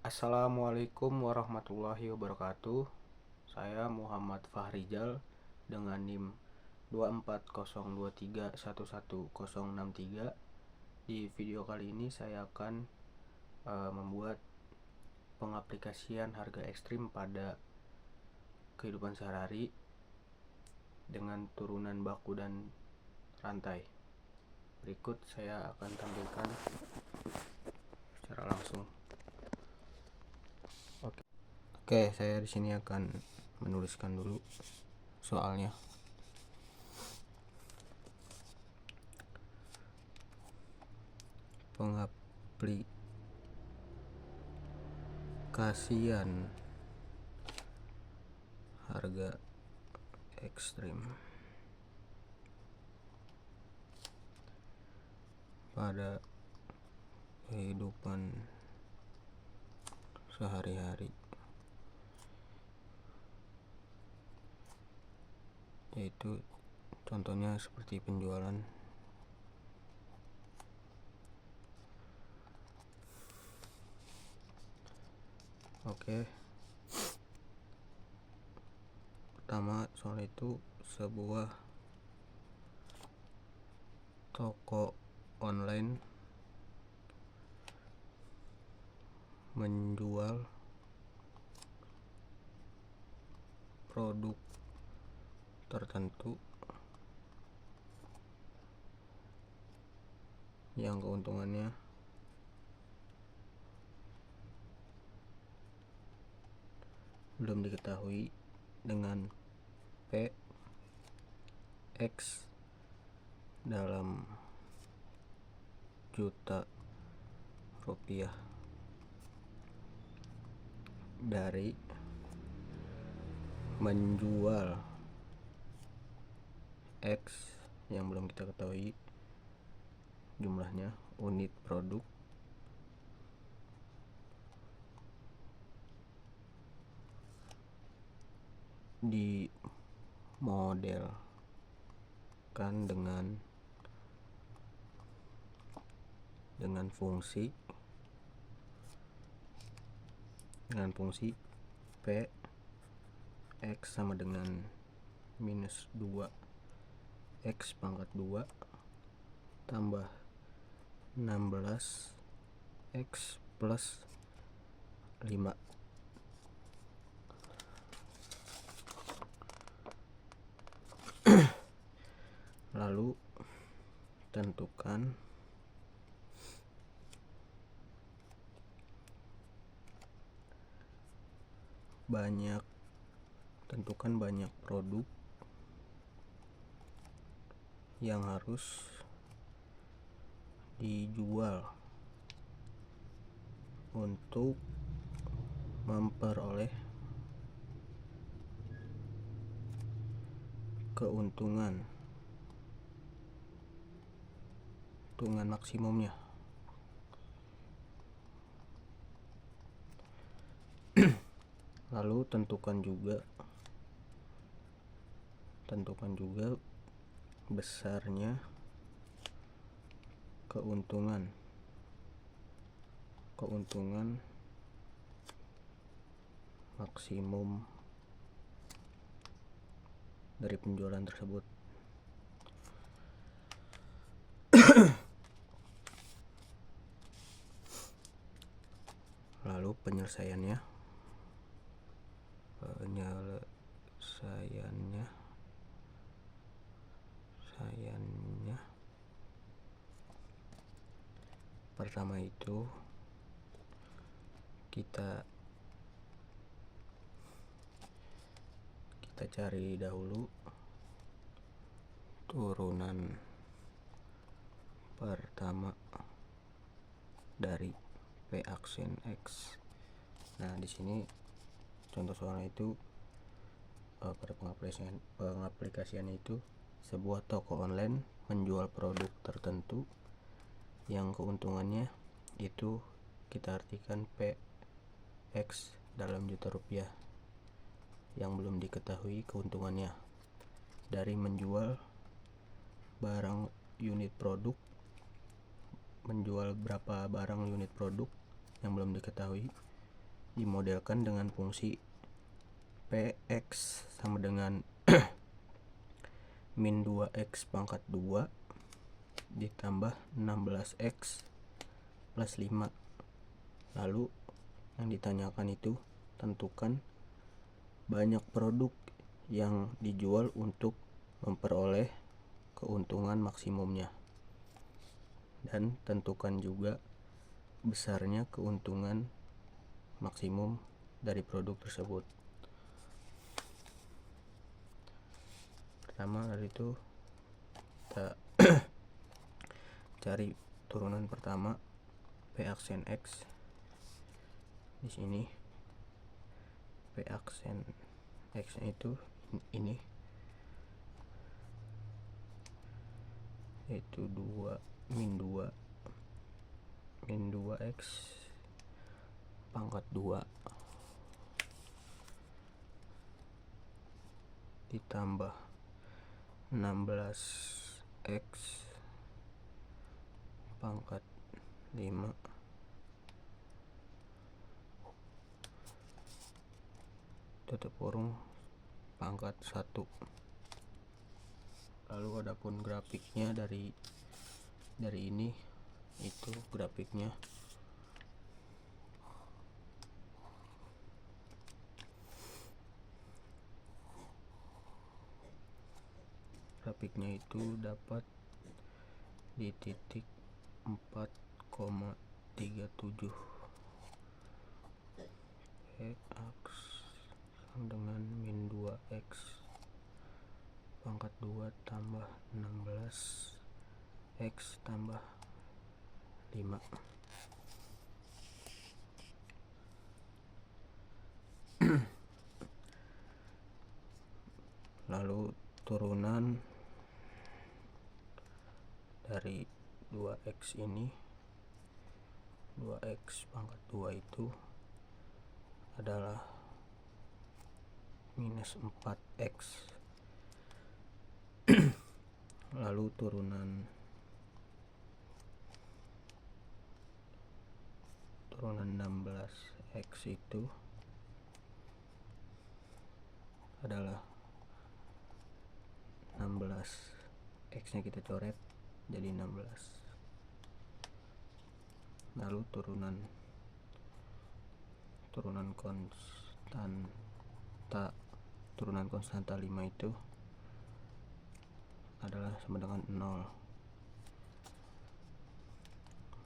Assalamualaikum warahmatullahi wabarakatuh. Saya Muhammad Fahrizal dengan NIM 24023111063. Di video kali ini saya akan membuat pengaplikasian harga ekstrim pada kehidupan sehari-hari dengan turunan baku dan rantai. Berikut saya akan tampilkan secara langsung. Oke, saya di sini akan menuliskan dulu soalnya. Pengaplikasian harga ekstrim pada kehidupan sehari-hari, yaitu contohnya seperti penjualan pertama soal itu sebuah toko online menjual produk tertentu yang keuntungannya belum diketahui dengan PX dalam juta rupiah dari menjual X yang belum kita ketahui jumlahnya unit produk dimodelkan dengan fungsi P X sama dengan minus 2 X pangkat 2 tambah 16 X plus 5. Lalu tentukan banyak produk yang harus dijual untuk memperoleh keuntungan maksimumnya. Lalu tentukan juga besarnya keuntungan maksimum dari penjualan tersebut. Lalu penyelesaiannya pertama itu kita cari dahulu turunan pertama dari P aksen X. Nah, di sini contoh soalnya itu pada pengaplikasian itu sebuah toko online menjual produk tertentu yang keuntungannya itu kita artikan PX dalam juta rupiah yang belum diketahui keuntungannya dari menjual barang unit produk, menjual berapa barang unit produk yang belum diketahui dimodelkan dengan fungsi Px sama dengan min 2x pangkat 2 ditambah 16x plus 5. Lalu yang ditanyakan itu tentukan banyak produk yang dijual untuk memperoleh keuntungan maksimumnya, dan tentukan juga besarnya keuntungan maksimum dari produk tersebut. Pertama dari itu kita cari turunan pertama P aksen X. Di sini P aksen X itu ini, yaitu min 2x pangkat 2 ditambah 16x pangkat 5 tutup kurung pangkat 1. Lalu adapun grafiknya dari ini, itu grafiknya itu dapat di titik 4,37 X dengan min 2x pangkat 2 tambah 16x tambah 5. Lalu turunan dari 2x ini, 2x pangkat 2 itu adalah minus 4x. Lalu turunan 16x itu adalah 16, x nya kita coret jadi 16. Lalu turunan konstanta 5 itu adalah sama dengan 0.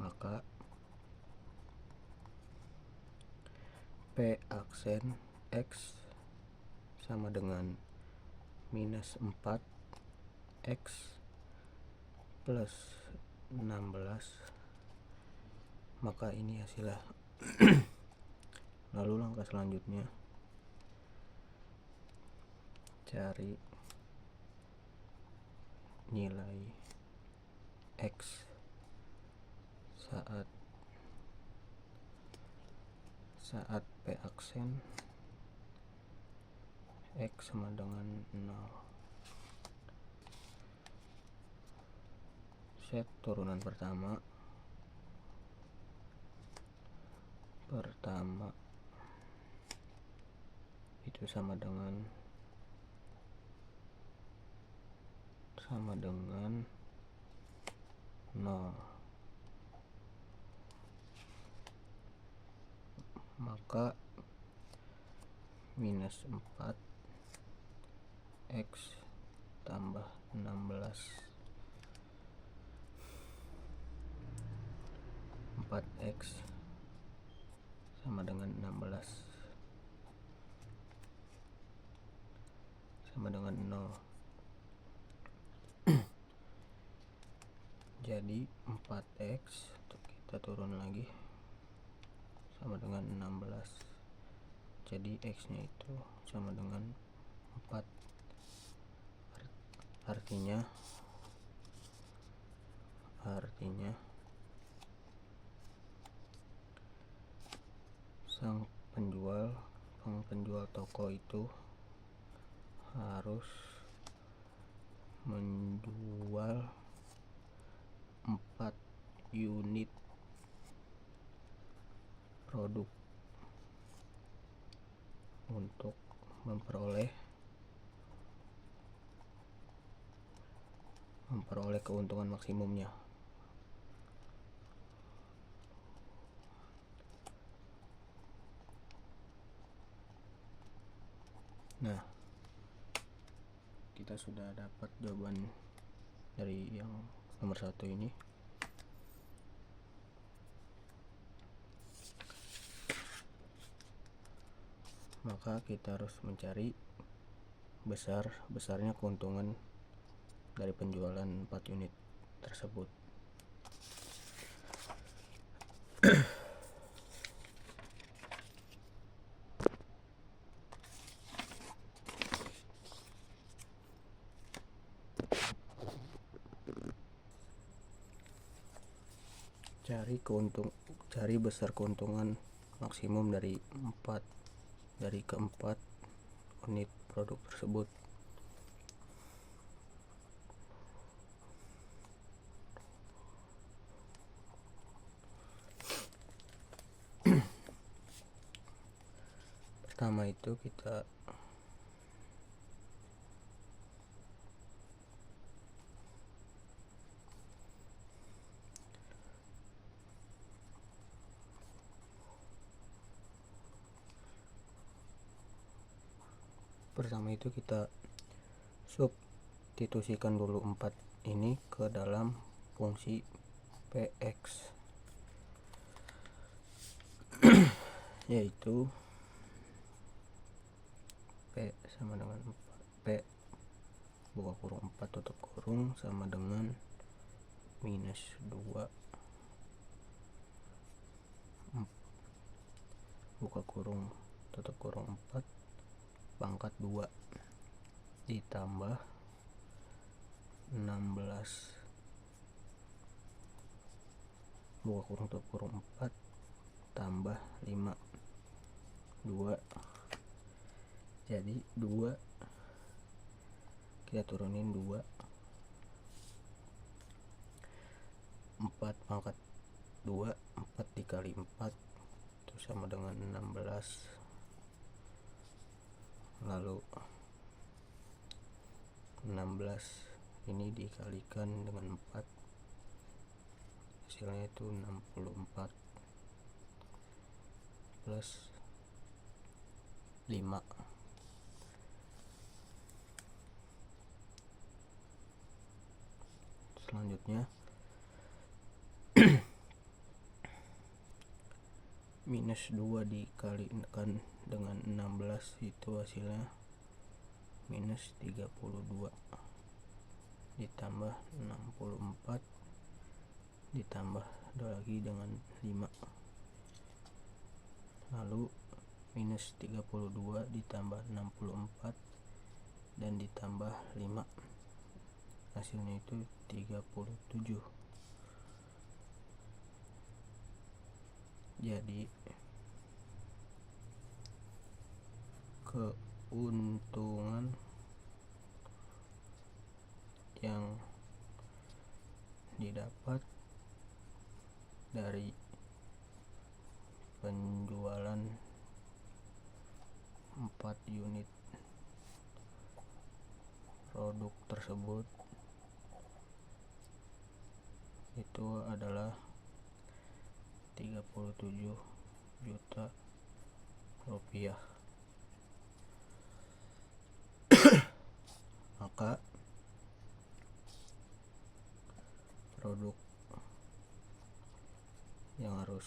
Maka P aksen X sama dengan minus 4x plus 16. Maka ini hasilnya. Lalu langkah selanjutnya cari nilai X saat P aksen X sama dengan 0. Set turunan pertama itu sama dengan 0. Maka minus 4x tambah 16, 4x sama dengan 16 sama dengan 0. Jadi 4x kita turun lagi sama dengan 16. Jadi x nya itu sama dengan 4. Artinya sang penjual toko itu harus menjual 4 unit produk untuk memperoleh keuntungan maksimumnya. Nah, kita sudah dapat jawaban dari yang nomor 1 ini. Maka kita harus mencari besarnya keuntungan dari penjualan 4 unit tersebut. Cari besar keuntungan maksimum dari keempat unit produk tersebut. Pertama itu kita substitusikan dulu 4 ini ke dalam fungsi PX, yaitu P sama dengan P buka kurung 4 tutup kurung sama dengan minus 2 buka kurung tutup kurung 4 pangkat 2 ditambah 16 buka kurung tutup kurung 4 tambah 5 2, jadi 2 kita turunin 2 4 pangkat 2 4 dikali 4 itu sama dengan 16, lalu 16 ini dikalikan dengan 4 hasilnya itu 64 plus 5. Selanjutnya minus 2 dikalikan dengan 16 itu hasilnya minus 32 ditambah 64 ditambah lagi dengan 5, lalu minus 32 ditambah 64 dan ditambah 5 hasilnya itu 37. Jadi keuntungan yang didapat dari penjualan 4 unit produk tersebut itu adalah 37 juta rupiah. Maka produk yang harus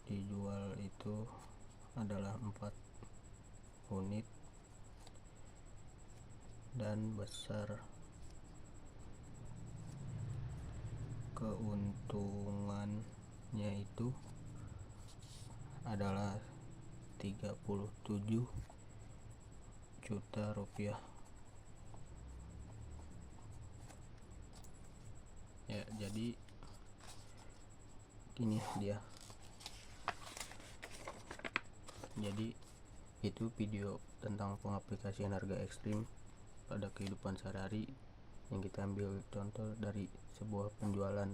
dijual itu adalah 4 unit dan besar keuntungannya itu adalah 37 juta rupiah. Ya, jadi gini dia. Jadi itu video tentang pengaplikasian harga ekstrim pada kehidupan sehari-hari yang kita ambil contoh dari sebuah penjualan.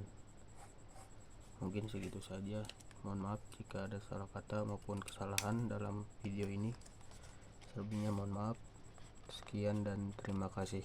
Mungkin segitu saja. Mohon maaf jika ada salah kata maupun kesalahan dalam video ini. Selebihnya mohon maaf. Sekian dan terima kasih.